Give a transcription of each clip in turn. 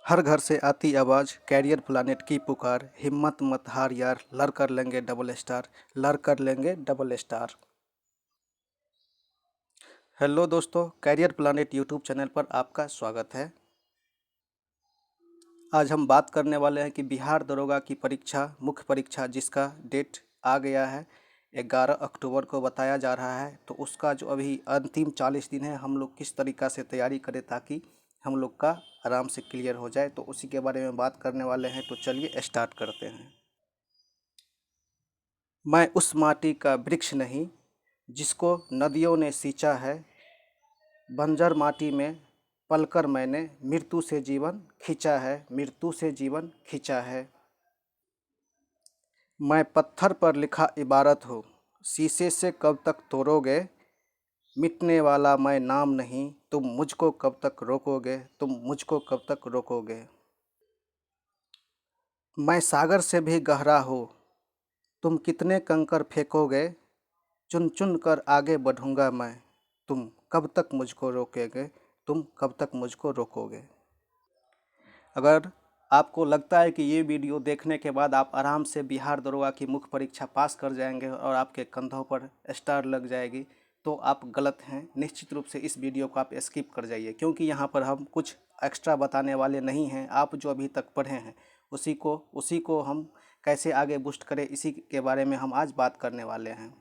हर घर से आती आवाज़, कैरियर प्लानेट की पुकार, हिम्मत मत हार यार, लड़ कर लेंगे डबल स्टार, लड़ कर लेंगे डबल स्टार। हेलो दोस्तों, कैरियर प्लानेट यूट्यूब चैनल पर आपका स्वागत है। आज हम बात करने वाले हैं कि बिहार दरोगा की परीक्षा, मुख्य परीक्षा जिसका डेट आ गया है 11 अक्टूबर को बताया जा रहा है। तो उसका जो अभी अंतिम 40 दिन है, हम लोग किस तरीक़ा से तैयारी करें ताकि हम लोग का आराम से क्लियर हो जाए, तो उसी के बारे में बात करने वाले हैं। तो चलिए स्टार्ट करते हैं। मैं उस माटी का वृक्ष नहीं जिसको नदियों ने सींचा है, बंजर माटी में पलकर मैंने मृत्यु से जीवन खींचा है, मृत्यु से जीवन खींचा है। मैं पत्थर पर लिखा इबारत हूँ, शीशे से कब तक तोड़ोगे, मिटने वाला मैं नाम नहीं, तुम मुझको कब तक रोकोगे, तुम मुझको कब तक रोकोगे। मैं सागर से भी गहरा हूँ, तुम कितने कंकर फेंकोगे, चुन चुन कर आगे बढ़ूंगा मैं, तुम कब तक मुझको रोकोगे, तुम कब तक मुझको रोकोगे। अगर आपको लगता है कि ये वीडियो देखने के बाद आप आराम से बिहार दरोगा की मुख्य परीक्षा पास कर जाएंगे और आपके कंधों पर स्टार लग जाएगी, तो आप गलत हैं। निश्चित रूप से इस वीडियो को आप स्किप कर जाइए, क्योंकि यहाँ पर हम कुछ एक्स्ट्रा बताने वाले नहीं हैं। आप जो अभी तक पढ़े हैं उसी को हम कैसे आगे बूस्ट करें, इसी के बारे में हम आज बात करने वाले हैं।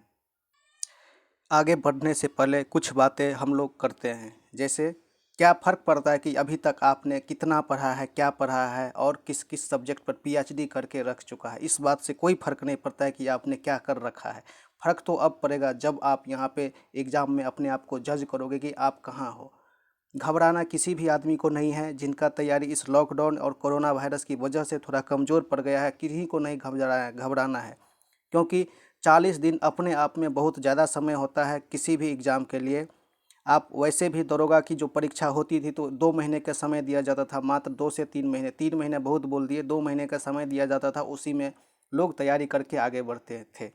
आगे बढ़ने से पहले कुछ बातें हम लोग करते हैं, जैसे क्या फ़र्क पड़ता है कि अभी तक आपने कितना पढ़ा है, क्या पढ़ा है और किस किस सब्जेक्ट पर पीएचडी करके रख चुका है। इस बात से कोई फ़र्क नहीं पड़ता है कि आपने क्या कर रखा है। फ़र्क तो अब पड़ेगा जब आप यहाँ पे एग्ज़ाम में अपने आप को जज करोगे कि आप कहाँ हो। घबराना किसी भी आदमी को नहीं है। जिनका तैयारी इस लॉकडाउन और कोरोना वायरस की वजह से थोड़ा कमज़ोर पड़ गया है, किसी को नहीं घबराना है, क्योंकि 40 दिन अपने आप में बहुत ज़्यादा समय होता है किसी भी एग्ज़ाम के लिए। आप वैसे भी दरोगा की जो परीक्षा होती थी तो 2 महीने का समय दिया जाता था, मात्र 2 से 3 महीने, 3 महीने बहुत बोल दिए, 2 महीने का समय दिया जाता था। उसी में लोग तैयारी करके आगे बढ़ते थे।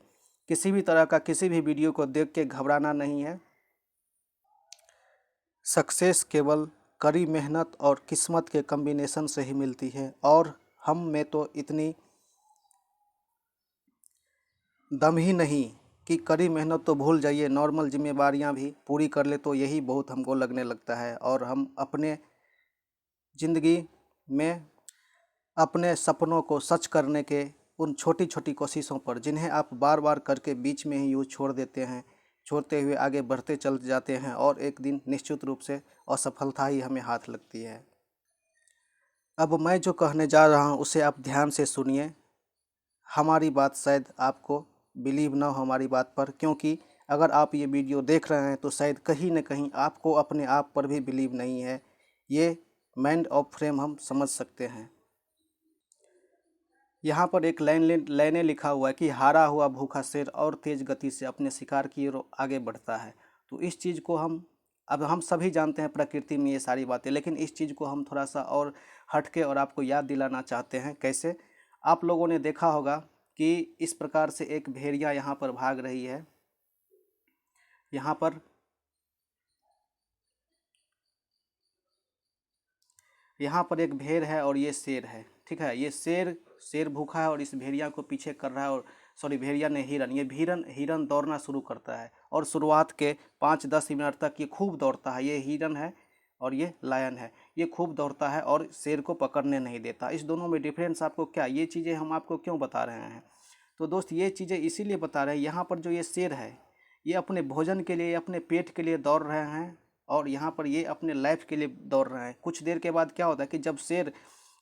किसी भी तरह का किसी भी वीडियो को देख के घबराना नहीं है। सक्सेस केवल कड़ी मेहनत और किस्मत के कॉम्बिनेशन से ही मिलती है, और हम में तो इतनी दम ही नहीं कि कड़ी मेहनत तो भूल जाइए, नॉर्मल जिम्मेवारियां भी पूरी कर ले तो यही बहुत हमको लगने लगता है। और हम अपने ज़िंदगी में अपने सपनों को सच करने के उन छोटी छोटी कोशिशों पर, जिन्हें आप बार बार करके बीच में ही यूँ छोड़ देते हैं, छोड़ते हुए आगे बढ़ते चल जाते हैं, और एक दिन निश्चित रूप से असफलता ही हमें हाथ लगती है। अब मैं जो कहने जा रहा हूँ उसे आप ध्यान से सुनिए। हमारी बात शायद आपको बिलीव ना हो हमारी बात पर, क्योंकि अगर आप ये वीडियो देख रहे हैं तो शायद कहीं ना कहीं आपको अपने आप पर भी बिलीव नहीं है। ये माइंड ऑफ फ्रेम हम समझ सकते हैं। यहाँ पर एक लाइनें लिखा हुआ है कि हारा हुआ भूखा शेर और तेज गति से अपने शिकार की ओर आगे बढ़ता है। तो इस चीज़ को हम सभी जानते हैं प्रकृति में ये सारी बातें, लेकिन इस चीज़ को हम थोड़ा सा और हटके और आपको याद दिलाना चाहते हैं। कैसे? आप लोगों ने देखा होगा कि इस प्रकार से एक भेड़िया यहाँ पर भाग रही है। यहाँ पर एक भेड़ है और ये शेर है, ठीक है। ये शेर भूखा है और इस भेड़िया को पीछे कर रहा है, और सॉरी भेड़िया ने हिरन, ये हिरन दौड़ना शुरू करता है, और शुरुआत के 5-10 मिनट तक ये खूब दौड़ता है। ये हिरन है और ये लायन है, ये खूब दौड़ता है और शेर को पकड़ने नहीं देता। इस दोनों में डिफरेंस आपको क्या, ये चीज़ें हम आपको क्यों बता रहे हैं? तो दोस्त ये चीज़ें इसीलिए बता रहे हैं, यहाँ पर जो ये शेर है ये अपने भोजन के लिए, अपने पेट के लिए दौड़ रहे हैं, और यहाँ पर ये अपने लाइफ के लिए दौड़ रहे हैं। कुछ देर के बाद क्या होता है कि जब शेर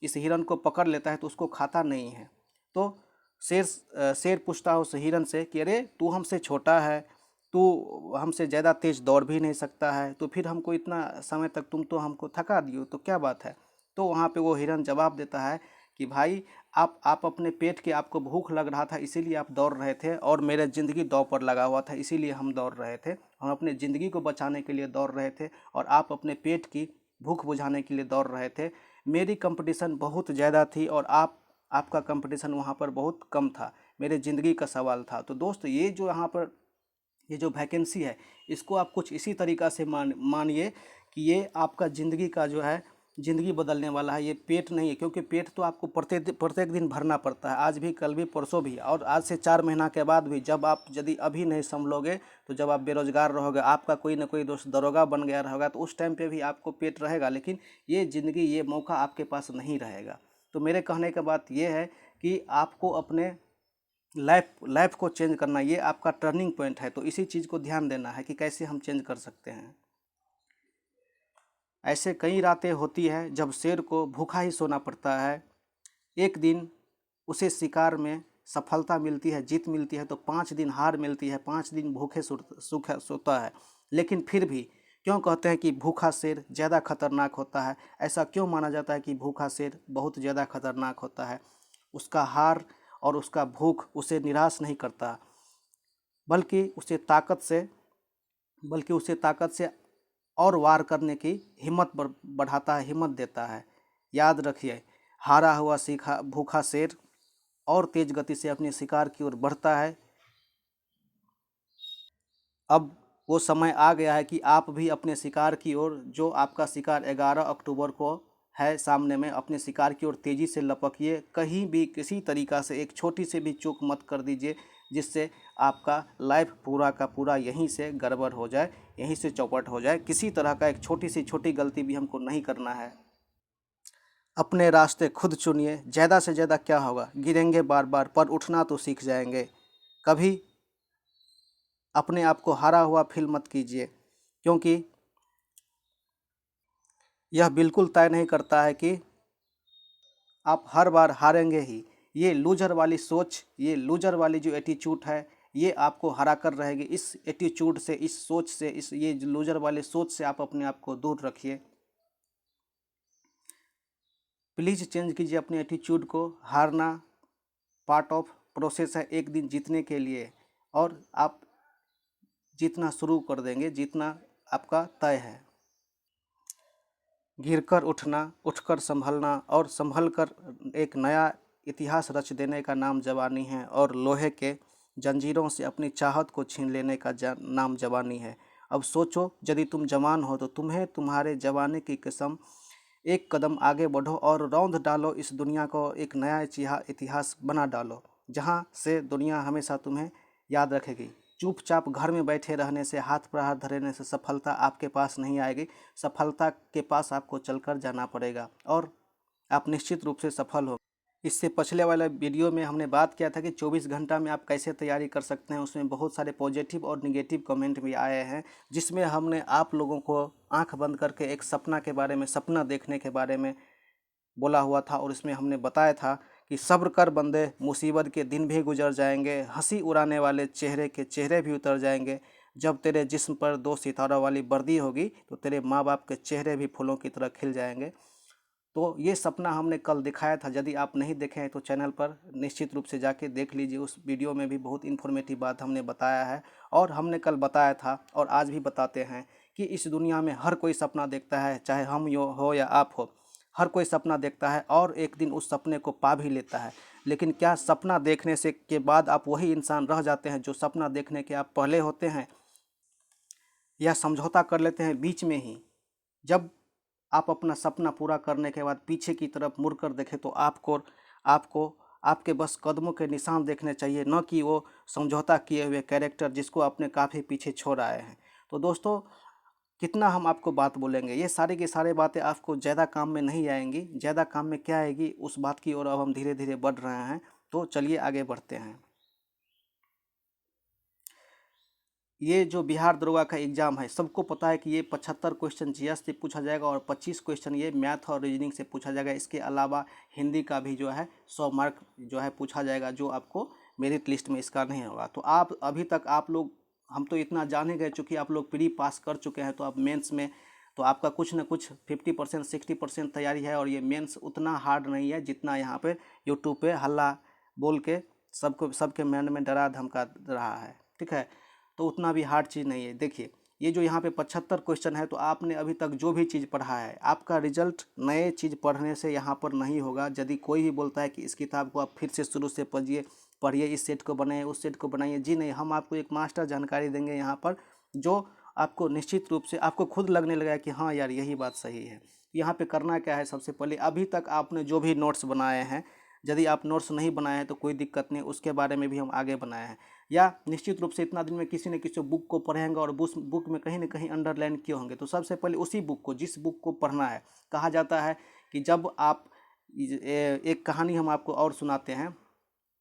इस हिरन को पकड़ लेता है तो उसको खाता नहीं है। तो शेर पूछता है उस हिरन से कि अरे तू हमसे छोटा है, तू हमसे ज़्यादा तेज़ दौड़ भी नहीं सकता है, तो फिर हमको इतना समय तक तुम तो हमको थका दियो, तो क्या बात है? तो वहाँ पे वो हिरन जवाब देता है कि भाई आप अपने पेट के, आपको भूख लग रहा था इसीलिए आप दौड़ रहे थे, और मेरा ज़िंदगी दांव पर लगा हुआ था इसीलिए हम दौड़ रहे थे। हम अपने ज़िंदगी को बचाने के लिए दौड़ रहे थे, और आप अपने पेट की भूख बुझाने के लिए दौड़ रहे थे। मेरी कंपटीशन बहुत ज़्यादा थी और आपका कंपटीशन वहाँ पर बहुत कम था। मेरे ज़िंदगी का सवाल था। तो दोस्त ये जो यहाँ पर ये जो वैकेंसी है, इसको आप कुछ इसी तरीक़ा से मानिए कि ये आपका ज़िंदगी का जो है ज़िंदगी बदलने वाला है, ये पेट नहीं है, क्योंकि पेट तो आपको प्रत्येक दिन भरना पड़ता है, आज भी, कल भी, परसों भी, और आज से 4 महीना के बाद भी। जब आप यदि अभी नहीं संभलोगे तो जब आप बेरोजगार रहोगे, आपका कोई ना कोई दोस्त दरोगा बन गया रहेगा, तो उस टाइम पे भी आपको पेट रहेगा, लेकिन ये ज़िंदगी, ये मौका आपके पास नहीं रहेगा। तो मेरे कहने का बात ये है कि आपको अपने लाइफ को चेंज करना, ये आपका टर्निंग पॉइंट है। तो इसी चीज़ को ध्यान देना है कि कैसे हम चेंज कर सकते हैं। ऐसे कई रातें होती है जब शेर को भूखा ही सोना पड़ता है। एक दिन उसे शिकार में सफलता मिलती है, जीत मिलती है, तो 5 दिन हार मिलती है, 5 दिन भूखे सोता है। लेकिन फिर भी क्यों कहते हैं कि भूखा शेर ज़्यादा खतरनाक होता है? ऐसा क्यों माना जाता है कि भूखा शेर बहुत ज़्यादा खतरनाक होता है? उसका हार और उसका भूख उसे निराश नहीं करता, बल्कि उसे ताकत से और वार करने की हिम्मत बढ़ाता है, हिम्मत देता है। याद रखिए, हारा हुआ भूखा शेर और तेज गति से अपने शिकार की ओर बढ़ता है। अब वो समय आ गया है कि आप भी अपने शिकार की ओर, जो आपका शिकार 11 अक्टूबर को है सामने में, अपने शिकार की ओर तेज़ी से लपकिए। कहीं भी किसी तरीक़ा से एक छोटी सी भी चूक मत कर दीजिए, जिससे आपका लाइफ पूरा का पूरा यहीं से गड़बड़ हो जाए, यहीं से चौपट हो जाए। किसी तरह का एक छोटी गलती भी हमको नहीं करना है। अपने रास्ते खुद चुनिए। ज़्यादा से ज़्यादा क्या होगा, गिरेंगे बार बार, पर उठना तो सीख जाएंगे। कभी अपने आप को हारा हुआ फील मत कीजिए, क्योंकि यह बिल्कुल तय नहीं करता है कि आप हर बार हारेंगे ही। ये लूजर वाली सोच, ये लूजर वाली जो एटीट्यूड है, ये आपको हरा कर रहेगी। इस एटीट्यूड से, इस सोच से, ये लूजर वाली सोच से आप अपने आप को दूर रखिए। प्लीज़ चेंज कीजिए अपने एटीट्यूड को। हारना पार्ट ऑफ प्रोसेस है एक दिन जीतने के लिए, और आप जीतना शुरू कर देंगे, जीतना आपका तय है। गिरकर उठना, उठकर संभलना, और संभल कर एक नया इतिहास रच देने का नाम जवानी है। और लोहे के जंजीरों से अपनी चाहत को छीन लेने का नाम जवानी है। अब सोचो, यदि तुम जवान हो तो तुम्हें तुम्हारे जवानी की कसम एक कदम आगे बढ़ो और रौंद डालो इस दुनिया को, एक नया इतिहास बना डालो, जहाँ से दुनिया हमेशा तुम्हें याद रखेगी। चुपचाप घर में बैठे रहने से, हाथ पर हाथ धरने से सफलता आपके पास नहीं आएगी। सफलता के पास आपको चलकर जाना पड़ेगा, और आप निश्चित रूप से सफल हो। इससे पिछले वाला वीडियो में हमने बात किया था कि 24 घंटा में आप कैसे तैयारी कर सकते हैं। उसमें बहुत सारे पॉजिटिव और निगेटिव कमेंट भी आए हैं, जिसमें हमने आप लोगों को आंख बंद करके एक सपना के बारे में, सपना देखने के बारे में बोला हुआ था। और इसमें हमने बताया था कि सब्र कर बंदे, मुसीबत के दिन भी गुजर जाएंगे, हंसी उड़ाने वाले चेहरे के चेहरे भी उतर जाएंगे। जब तेरे जिस्म पर 2 सितारों वाली वर्दी होगी तो तेरे माँ बाप के चेहरे भी फूलों की तरह खिल जाएंगे। तो ये सपना हमने कल दिखाया था। यदि आप नहीं देखे हैं तो चैनल पर निश्चित रूप से जाके देख लीजिए। उस वीडियो में भी बहुत इन्फॉर्मेटिव बात हमने बताया है, और हमने कल बताया था और आज भी बताते हैं कि इस दुनिया में हर कोई सपना देखता है, चाहे हम हो या आप हो। हर कोई सपना देखता है और एक दिन उस सपने को पा भी लेता है। लेकिन क्या सपना देखने से के बाद आप वही इंसान रह जाते हैं जो सपना देखने के आप पहले होते हैं, या समझौता कर लेते हैं बीच में ही? जब आप अपना सपना पूरा करने के बाद पीछे की तरफ मुड़कर देखें तो आपको आपके बस कदमों के निशान देखने चाहिए, न कि वो समझौता किए हुए कैरेक्टर जिसको आपने काफ़ी पीछे छोड़ आए हैं। तो दोस्तों, कितना हम आपको बात बोलेंगे, ये सारी की सारी बातें आपको ज़्यादा काम में नहीं आएंगी। ज़्यादा काम में क्या आएगी, उस बात की ओर अब हम धीरे धीरे बढ़ रहे हैं। तो चलिए आगे बढ़ते हैं। ये जो बिहार दरोगा का एग्ज़ाम है, सबको पता है कि ये 75 क्वेश्चन जीएस से पूछा जाएगा और 25 क्वेश्चन ये मैथ और रीजनिंग से पूछा जाएगा। इसके अलावा हिंदी का भी जो है 100 मार्क जो है पूछा जाएगा, जो आपको मेरिट लिस्ट में इसका नहीं होगा। तो आप अभी तक आप लोग, हम तो इतना जाने गए, चूँकि आप लोग प्री पास कर चुके हैं, तो अब मेंस में तो आपका कुछ न कुछ 50% 60% तैयारी है। और ये मेंस उतना हार्ड नहीं है जितना यहाँ पर यूट्यूब पर हल्ला बोल के सबके मन में डरा धमका रहा है। ठीक है, तो उतना भी हार्ड चीज़ नहीं है। देखिए, ये जो यहाँ पे 75 क्वेश्चन है, तो आपने अभी तक जो भी चीज़ पढ़ा है, आपका रिजल्ट नए चीज़ पढ़ने से यहाँ पर नहीं होगा। यदि कोई भी बोलता है कि इस किताब को आप फिर से शुरू से पढ़िए, इस सेट को बनाइए, उस सेट को बनाइए, जी नहीं, हम आपको एक मास्टर जानकारी देंगे यहाँ पर, जो आपको निश्चित रूप से आपको खुद लगने लगा कि हाँ यार, यही बात सही है। यहाँ पे करना क्या है, सबसे पहले अभी तक आपने जो भी नोट्स बनाए हैं, यदि आप नोट्स नहीं बनाए हैं तो कोई दिक्कत नहीं, उसके बारे में भी हम आगे बनाए हैं। या निश्चित रूप से इतना दिन में किसी न किसी बुक को पढ़ेंगे और उस बुक में कहीं ना कहीं अंडरलाइन किए होंगे, तो सबसे पहले उसी बुक को, जिस बुक को पढ़ना है, कहा जाता है कि जब आप एक कहानी हम आपको और सुनाते हैं।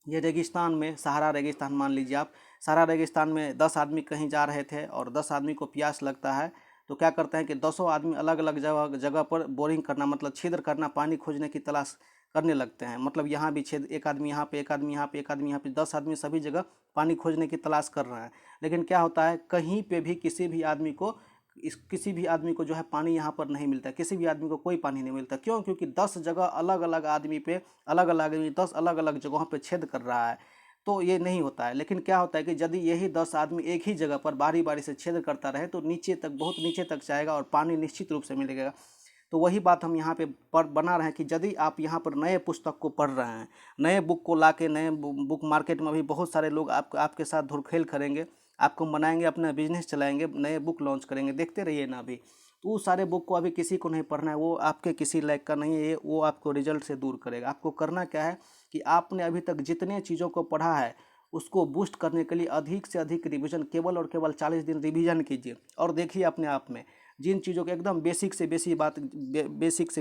ये रेगिस्तान में, सहारा रेगिस्तान मान लीजिए आप, सहारा रेगिस्तान में 10 आदमी कहीं जा रहे थे और 10 आदमी को प्यास लगता है, तो क्या करते हैं कि 10 आदमी अलग अलग जगह जगह पर बोरिंग करना, मतलब छिद्र करना, पानी खोजने की तलाश करने लगते हैं। मतलब यहाँ भी छेद, एक आदमी यहाँ पे, एक आदमी यहाँ पे, एक आदमी यहाँ पे, 10 आदमी सभी जगह पानी खोजने की तलाश कर रहे हैं। लेकिन क्या होता है, कहीं पे भी किसी भी आदमी को किसी भी आदमी को जो है पानी यहाँ पर नहीं मिलता, किसी भी आदमी को कोई पानी नहीं मिलता। क्यों? क्योंकि 10 जगह अलग अलग आदमी पे, अलग अलग आदमी 10 अलग अलग जगहों पे छेद कर रहा है, तो ये नहीं होता है। लेकिन क्या होता है कि यदि यही 10 आदमी एक ही जगह पर बारी बारी से छेद करता रहे तो नीचे तक, बहुत नीचे तक जाएगा और पानी निश्चित रूप से मिलेगा। तो वही बात हम यहाँ पे बना रहे हैं कि यदि आप यहाँ पर नए पुस्तक को पढ़ रहे हैं, नए बुक को लाके, नए बुक मार्केट में अभी बहुत सारे लोग आपके साथ धुरखेल करेंगे, आपको मनाएंगे, अपना बिजनेस चलाएंगे, नए बुक लॉन्च करेंगे, देखते रहिए ना। अभी तो उस सारे बुक को अभी किसी को नहीं पढ़ना है, वो आपके किसी लायक का नहीं है, वो आपको रिजल्ट से दूर करेगा। आपको करना क्या है कि आपने अभी तक जितने चीज़ों को पढ़ा है उसको बूस्ट करने के लिए अधिक से अधिक रिवीजन, केवल और केवल 40 दिन रिवीजन कीजिए और देखिए अपने आप में जिन चीज़ों को एकदम बेसिक से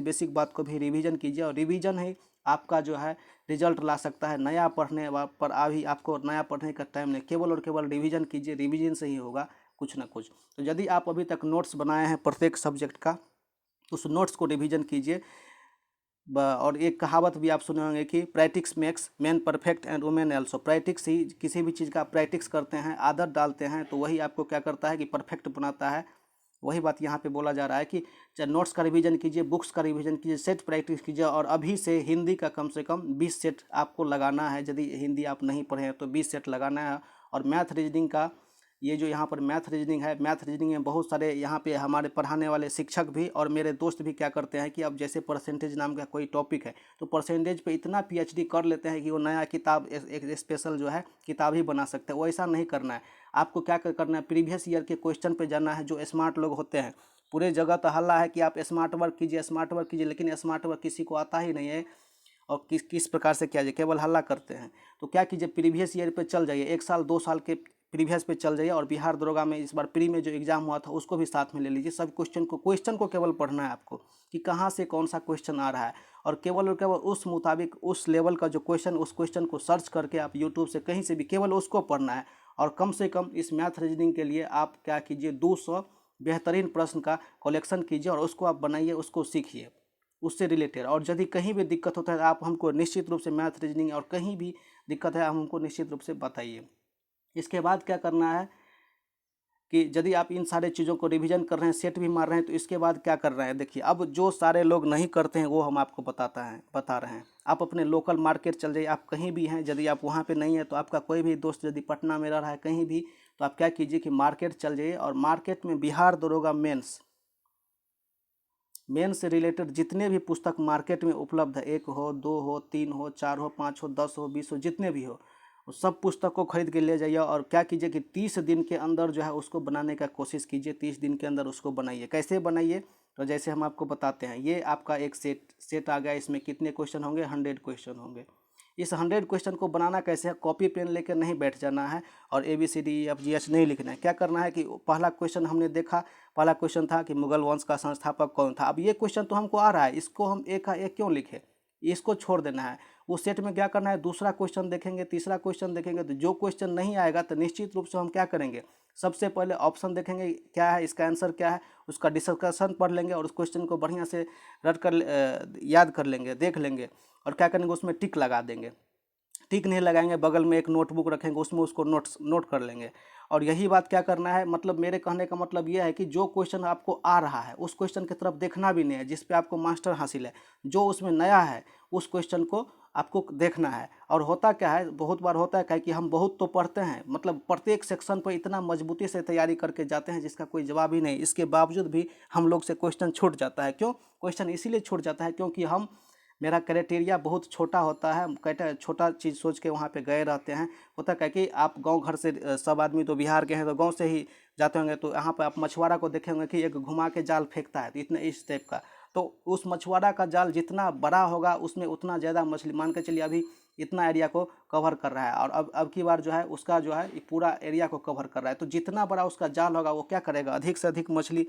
बेसिक बात को भी रिवीजन कीजिए, और रिवीजन ही आपका जो है रिजल्ट ला सकता है। नया पढ़ने पर अभी आपको नया पढ़ने का टाइम नहीं, केवल और केवल रिवीजन कीजिए, रिवीजन से ही होगा कुछ ना कुछ। तो यदि आप अभी तक नोट्स बनाए हैं प्रत्येक सब्जेक्ट का, तो उस नोट्स को रिवीजन कीजिए। और एक कहावत भी आप सुने होंगे कि practice makes man perfect and women also. Practice ही, किसी भी चीज़ का प्रैक्टिस करते हैं, आदत डालते हैं, तो वही आपको क्या करता है कि परफेक्ट बनाता है। वही बात यहाँ पे बोला जा रहा है कि चाहे नोट्स का रिवीजन कीजिए, बुक्स का रिवीजन कीजिए, सेट प्रैक्टिस कीजिए, और अभी से हिंदी का कम से कम 20 सेट आपको लगाना है। यदि हिंदी आप नहीं पढ़े हैं तो 20 सेट लगाना है। और मैथ रीजनिंग का, ये जो यहाँ पर मैथ रीजनिंग है, मैथ रीजनिंग में बहुत सारे यहाँ पे हमारे पढ़ाने वाले शिक्षक भी और मेरे दोस्त भी क्या करते हैं कि अब जैसे परसेंटेज नाम का कोई टॉपिक है तो परसेंटेज पे इतना पीएचडी कर लेते हैं कि वो नया किताब, एक स्पेशल जो है किताब ही बना सकते हैं। वो ऐसा नहीं करना है। आपको क्या करना है, प्रीवियस ईयर के क्वेश्चन पे जाना है। जो स्मार्ट लोग होते हैं, पूरे जगह तो हल्ला है कि आप स्मार्ट वर्क कीजिए, स्मार्ट वर्क कीजिए, लेकिन स्मार्ट वर्क किसी को आता ही नहीं है और किस प्रकार से किया जाए, केवल हल्ला करते हैं। तो क्या कीजिए, प्रीवियस ईयर पे चल जाइए, 1 साल 2 साल के प्रीवियस पे चल जाइए, और बिहार दरोगा में इस बार प्री में जो एग्जाम हुआ था उसको भी साथ में ले लीजिए। सब क्वेश्चन को केवल पढ़ना है आपको कि कहाँ से कौन सा क्वेश्चन आ रहा है, और केवल उस मुताबिक, उस लेवल का जो क्वेश्चन, उस क्वेश्चन को सर्च करके आप यूट्यूब से कहीं से भी केवल उसको पढ़ना है। और कम से कम इस मैथ रीजनिंग के लिए आप क्या कीजिए, 200 बेहतरीन प्रश्न का कलेक्शन कीजिए और उसको आप बनाइए, उसको सीखिए उससे रिलेटेड। और यदि कहीं भी दिक्कत होता है तो आप हमको निश्चित रूप से मैथ रीजनिंग, और कहीं भी दिक्कत है हमको निश्चित रूप से बताइए। इसके बाद क्या करना है कि यदि आप इन सारे चीज़ों को रिवीजन कर रहे हैं, सेट भी मार रहे हैं, तो इसके बाद क्या कर रहे हैं, देखिए अब जो सारे लोग नहीं करते हैं वो हम आपको बता रहे हैं। आप अपने लोकल मार्केट चल जाइए, आप कहीं भी हैं, यदि आप वहाँ पे नहीं है तो आपका कोई भी दोस्त यदि पटना में रह रहा है कहीं भी, तो आप क्या कीजिए कि मार्केट चल जाइए, और मार्केट में बिहार दरोगा मेंस से रिलेटेड जितने भी पुस्तक मार्केट में उपलब्ध है, 1 हो, 2 हो, 3 हो, 4 हो, 5 हो, 10 हो, 20 हो, जितने भी हो, उस सब पुस्तक को खरीद के ले जाइए। और क्या कीजिए कि 30 दिन के अंदर जो है उसको बनाने का कोशिश कीजिए। 30 दिन के अंदर उसको बनाइए। कैसे बनाइए, तो जैसे हम आपको बताते हैं, ये आपका एक सेट आ गया। इसमें कितने क्वेश्चन होंगे, 100 क्वेश्चन होंगे। इस 100 क्वेश्चन को बनाना कैसे है, कॉपी पेन लेकर नहीं बैठ जाना है और ABCDEFGH नहीं लिखना है। क्या करना है कि पहला क्वेश्चन हमने देखा, पहला क्वेश्चन था कि मुगल वंश का संस्थापक कौन था। अब ये क्वेश्चन तो हमको आ रहा है, इसको हम एक का एक क्यों लिखे, इसको छोड़ देना है। उस सेट में क्या करना है, दूसरा क्वेश्चन देखेंगे, तीसरा क्वेश्चन देखेंगे। तो जो क्वेश्चन नहीं आएगा तो निश्चित रूप से हम क्या करेंगे, सबसे पहले ऑप्शन देखेंगे क्या है, इसका आंसर क्या है, उसका डिस्कशन पढ़ लेंगे और उस क्वेश्चन को बढ़िया से रट कर याद कर लेंगे, देख लेंगे, और क्या करेंगे, उसमें टिक लगा देंगे। टिक नहीं लगाएंगे, बगल में एक नोटबुक रखेंगे, उसमें उसको नोट कर लेंगे। और यही बात क्या करना है, मतलब मेरे कहने का मतलब यह है कि जो क्वेश्चन आपको आ रहा है उस क्वेश्चन की तरफ देखना भी नहीं है जिस पे आपको मास्टर हासिल है। जो उसमें नया है उस क्वेश्चन को आपको देखना है। और होता क्या है, बहुत बार होता है कि हम बहुत तो पढ़ते हैं, मतलब प्रत्येक सेक्शन पर इतना मजबूती से तैयारी करके जाते हैं जिसका कोई जवाब ही नहीं। इसके बावजूद भी हम लोग से क्वेश्चन छूट जाता है। क्यों क्वेश्चन इसीलिए छूट जाता है, क्योंकि मेरा क्राइटेरिया बहुत छोटा होता है। कहते छोटा चीज़ सोच के वहाँ पे गए रहते हैं। होता क्या कि आप गांव घर से, सब आदमी तो बिहार के हैं तो गांव से ही जाते होंगे, तो यहाँ पे आप मछुआरा को देखे होंगे कि एक घुमा के जाल फेंकता है, तो इतने इस टाइप का। तो उस मछुआरा का जाल जितना बड़ा होगा उसमें उतना ज़्यादा मछली, मान के चलिए अभी इतना एरिया को कवर कर रहा है और अब की बार जो है उसका जो है पूरा एरिया को कवर कर रहा है, तो जितना बड़ा उसका जाल होगा वो क्या करेगा, अधिक से अधिक मछली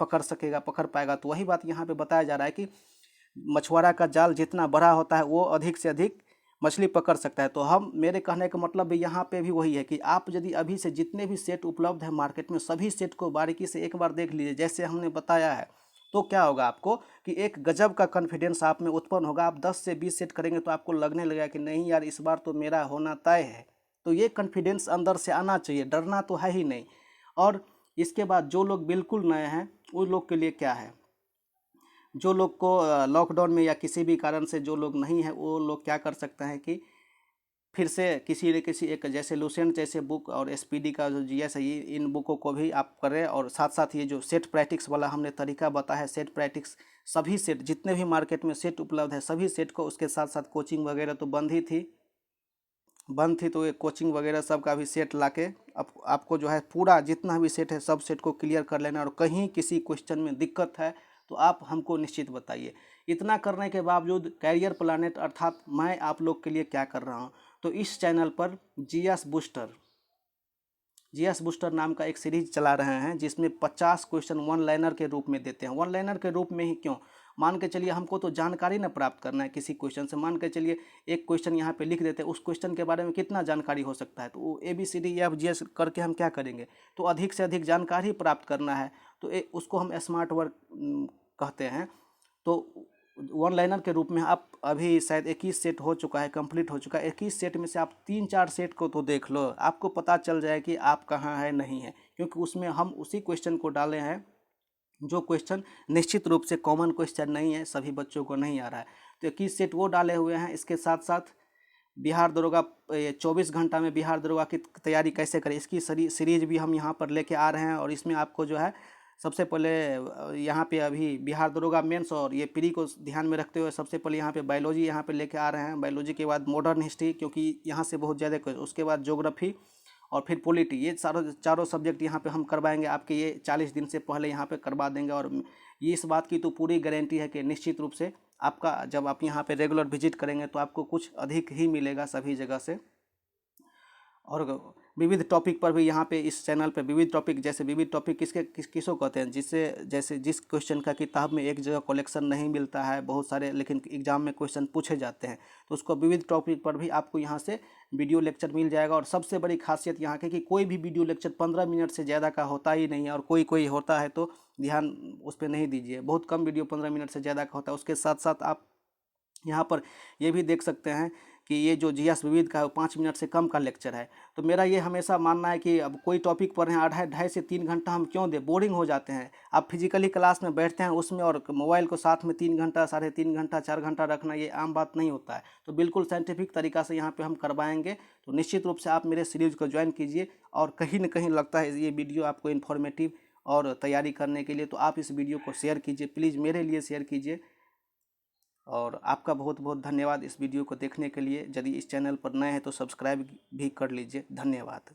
पकड़ सकेगा, पकड़ पाएगा। तो वही बात यहाँ पे बताया जा रहा है कि मछुआरा का जाल जितना बड़ा होता है वो अधिक से अधिक मछली पकड़ सकता है। तो हम, मेरे कहने का मतलब भी यहाँ पे भी वही है कि आप यदि अभी से जितने भी सेट उपलब्ध है मार्केट में सभी सेट को बारीकी से एक बार देख लीजिए जैसे हमने बताया है, तो क्या होगा आपको कि एक गजब का कॉन्फिडेंस आप में उत्पन्न होगा। आप 10 से 20 सेट करेंगे तो आपको लगने लगेगा कि नहीं यार इस बार तो मेरा होना तय है। तो ये कॉन्फिडेंस अंदर से आना चाहिए, डरना तो है ही नहीं। और इसके बाद जो लोग बिल्कुल नए हैं उन लोग के लिए क्या है, जो लोग को लॉकडाउन में या किसी भी कारण से जो लोग नहीं है वो लोग क्या कर सकते हैं कि फिर से किसी न किसी एक, जैसे लुसेंट जैसे बुक और एसपीडी का जो जीएस है, ये इन बुकों को भी आप करें। और साथ साथ ये जो सेट प्रैक्टिस वाला हमने तरीका बताया है, सेट प्रैक्टिस, सभी सेट जितने भी मार्केट में सेट उपलब्ध है सभी सेट को, उसके साथ साथ कोचिंग वगैरह तो बंद थी तो ये कोचिंग वगैरह सब का भी सेट लाके आपको जो है पूरा जितना भी सेट है सब सेट को क्लियर कर लेना। और कहीं किसी क्वेश्चन में दिक्कत है तो आप हमको निश्चित बताइए। इतना करने के बावजूद कैरियर प्लानेट अर्थात मैं आप लोग के लिए क्या कर रहा हूँ, तो इस चैनल पर जीएस बूस्टर नाम का एक सीरीज चला रहे हैं जिसमें 50 क्वेश्चन वन लाइनर के रूप में देते हैं। वन लाइनर के रूप में ही क्यों, मान के चलिए हमको तो जानकारी न प्राप्त करना है किसी क्वेश्चन से, मान के चलिए एक क्वेश्चन यहाँ पे लिख देते हैं, उस क्वेश्चन के बारे में कितना जानकारी हो सकता है, तो वो ABCD EF GH करके हम क्या करेंगे, तो अधिक से अधिक जानकारी प्राप्त करना है, तो उसको हम स्मार्ट वर्क कहते हैं। तो वन लाइनर के रूप में आप अभी शायद 21 सेट हो चुका है, कंप्लीट हो चुका है। 21 सेट में से आप 3-4 सेट को तो देख लो, आपको पता चल जाए कि आप कहाँ है नहीं है, क्योंकि उसमें हम उसी क्वेश्चन को डाले हैं जो क्वेश्चन निश्चित रूप से कॉमन क्वेश्चन नहीं है, सभी बच्चों को नहीं आ रहा है। तो 21 सेट वो डाले हुए हैं। इसके साथ साथ बिहार दरोगा 24 घंटा में बिहार दरोगा की तैयारी कैसे करें, इसकी सीरीज भी हम यहाँ पर लेके आ रहे हैं। और इसमें आपको जो है सबसे पहले यहाँ पे अभी बिहार दरोगा मेंस और ये प्री को ध्यान में रखते हुए सबसे पहले यहाँ पे बायोलॉजी यहाँ पे लेके आ रहे हैं। बायोलॉजी के बाद मॉडर्न हिस्ट्री, क्योंकि यहाँ से बहुत ज़्यादा क्वेश्चन, उसके बाद ज्योग्राफी और फिर पॉलिटी, ये चारों सब्जेक्ट यहाँ पे हम करवाएंगे आपके, ये 40 दिन से पहले यहाँ पे करवा देंगे। और ये इस बात की तो पूरी गारंटी है कि निश्चित रूप से आपका जब आप यहाँ पे रेगुलर विजिट करेंगे तो आपको कुछ अधिक ही मिलेगा सभी जगह से। और विविध टॉपिक पर भी यहाँ पे इस चैनल पे विविध टॉपिक, जैसे विविध टॉपिक किसको कहते हैं, जिससे जैसे जिस क्वेश्चन का किताब में एक जगह कलेक्शन नहीं मिलता है बहुत सारे, लेकिन एग्जाम में क्वेश्चन पूछे जाते हैं, तो उसको विविध टॉपिक पर भी आपको यहाँ से वीडियो लेक्चर मिल जाएगा। और सबसे बड़ी खासियत यहाँ की कि कोई भी वीडियो लेक्चर 15 मिनट से ज़्यादा का होता ही नहीं है, और कोई कोई होता है तो ध्यान उस पर नहीं दीजिए, बहुत कम वीडियो 15 मिनट से ज़्यादा का होता है। उसके साथ साथ आप यहाँ पर ये भी देख सकते हैं कि ये जो जीएस विविध का है 5 मिनट से कम का लेक्चर है। तो मेरा ये हमेशा मानना है कि अब कोई टॉपिक पढ़ रहे हैं 2.5 से 3 घंटा हम क्यों दें, बोरिंग हो जाते हैं। आप फिजिकली क्लास में बैठते हैं उसमें, और मोबाइल को साथ में 3 घंटा, 3.5 घंटा, 4 घंटा रखना ये आम बात नहीं होता है। तो बिल्कुल साइंटिफिक तरीका से यहाँ पर हम करवाएंगे। तो निश्चित रूप से आप मेरे सीरीज को ज्वाइन कीजिए। और कहीं ना कहीं लगता है ये वीडियो आपको इन्फॉर्मेटिव और तैयारी करने के लिए, तो आप इस वीडियो को शेयर कीजिए, प्लीज़ मेरे लिए शेयर कीजिए। और आपका बहुत बहुत धन्यवाद इस वीडियो को देखने के लिए। यदि इस चैनल पर नए हैं तो सब्सक्राइब भी कर लीजिए। धन्यवाद।